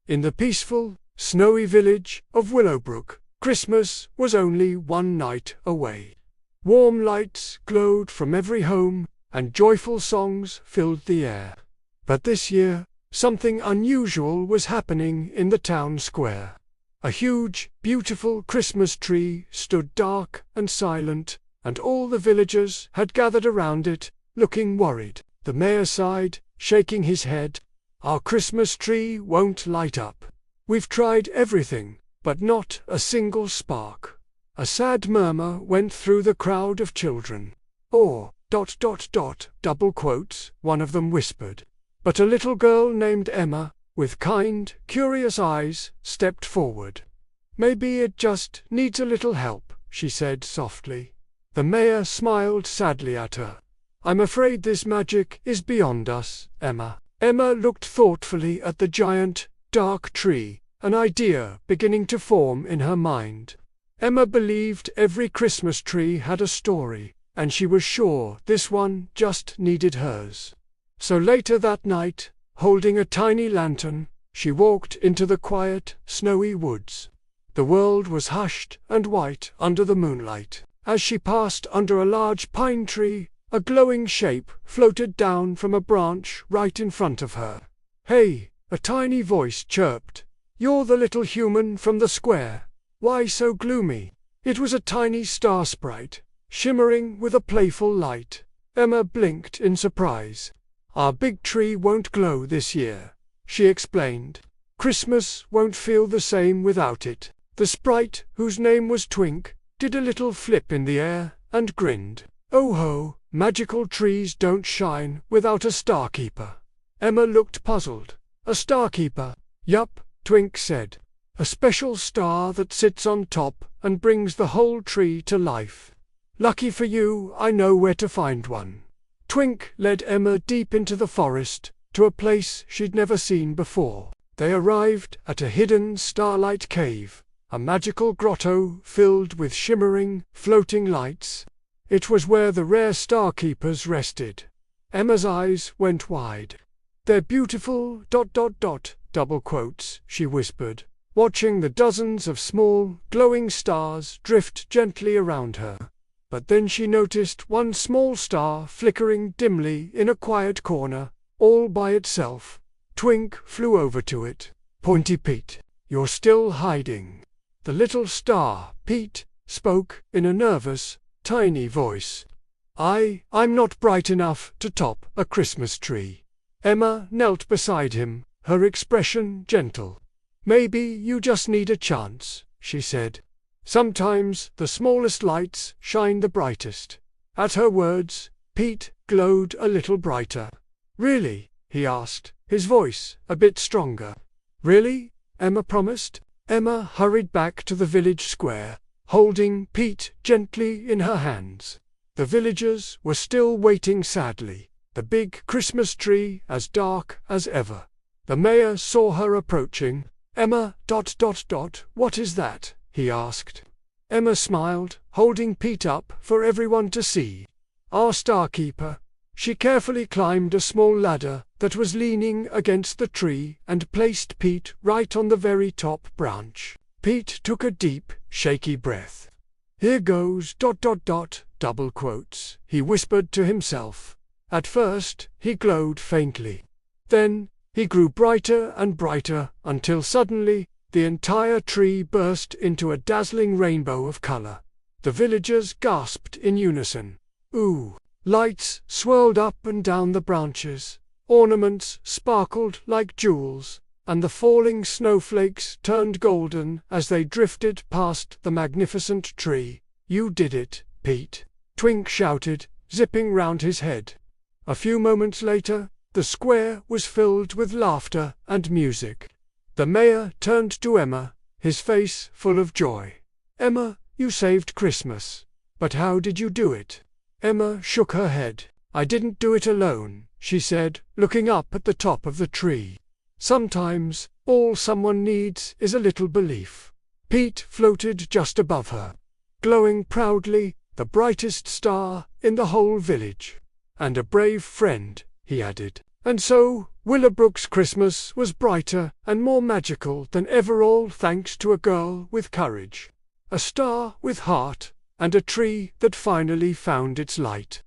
In the peaceful, snowy village of Willowbrook, Christmas was only one night away. Warm lights glowed from every home, and joyful songs filled the air. But this year, something unusual was happening in the town square. A huge, beautiful Christmas tree stood dark and silent, and all the villagers had gathered around it, looking worried. The mayor sighed, shaking his head. "Our Christmas tree won't light up. We've tried everything, but not a single spark." A sad murmur went through the crowd of children. One of them whispered. But a little girl named Emma, with kind, curious eyes, stepped forward. "Maybe it just needs a little help," she said softly. The mayor smiled sadly at her. "I'm afraid this magic is beyond us, Emma." Emma looked thoughtfully at the giant, dark tree, an idea beginning to form in her mind. Emma believed every Christmas tree had a story, and she was sure this one just needed hers. So later that night, holding a tiny lantern, she walked into the quiet, snowy woods. The world was hushed and white under the moonlight. As she passed under a large pine tree, a glowing shape floated down from a branch right in front of her. "Hey," a tiny voice chirped. "You're the little human from the square. Why so gloomy?" It was a tiny star sprite, shimmering with a playful light. Emma blinked in surprise. "Our big tree won't glow this year," she explained. "Christmas won't feel the same without it." The sprite, whose name was Twink, did a little flip in the air and grinned. "Oh ho, magical trees don't shine without a starkeeper." Emma looked puzzled. "A starkeeper?" "Yup," Twink said. "A special star that sits on top and brings the whole tree to life. Lucky for you, I know where to find one." Twink led Emma deep into the forest, to a place she'd never seen before. They arrived at a hidden starlight cave, a magical grotto filled with shimmering, floating lights. It was where the rare starkeepers rested. Emma's eyes went wide. "They're beautiful, ... she whispered, watching the dozens of small, glowing stars drift gently around her. But then she noticed one small star flickering dimly in a quiet corner, all by itself. Twink flew over to it. "Pointy Pete, you're still hiding." The little star, Pete, spoke in a nervous, tiny voice. I'm not bright enough to top a Christmas tree." Emma knelt beside him, her expression gentle. "Maybe you just need a chance," she said. "Sometimes the smallest lights shine the brightest." At her words, Pete glowed a little brighter. "Really?" he asked, his voice a bit stronger. "Really?" Emma promised. Emma hurried back to the village square, holding Pete gently in her hands. The villagers were still waiting sadly, the big Christmas tree as dark as ever. The mayor saw her approaching. "Emma, ... what is that?" he asked. Emma smiled, holding Pete up for everyone to see. "Our starkeeper." She carefully climbed a small ladder that was leaning against the tree and placed Pete right on the very top branch. Pete took a deep, shaky breath. "Here goes ... he whispered to himself. At first, he glowed faintly. Then, he grew brighter and brighter until suddenly, the entire tree burst into a dazzling rainbow of color. The villagers gasped in unison. "Ooh!" Lights swirled up and down the branches, ornaments sparkled like jewels, and the falling snowflakes turned golden as they drifted past the magnificent tree. "You did it, Pete!" Twink shouted, zipping round his head. A few moments later, the square was filled with laughter and music. The mayor turned to Emma, his face full of joy. "Emma, you saved Christmas. But how did you do it?" Emma shook her head. "I didn't do it alone," she said, looking up at the top of the tree. "Sometimes, all someone needs is a little belief." Pete floated just above her, glowing proudly, the brightest star in the whole village. "And a brave friend," he added. "And so, Willowbrook's Christmas was brighter and more magical than ever, all thanks to a girl with courage, a star with heart, and a tree that finally found its light.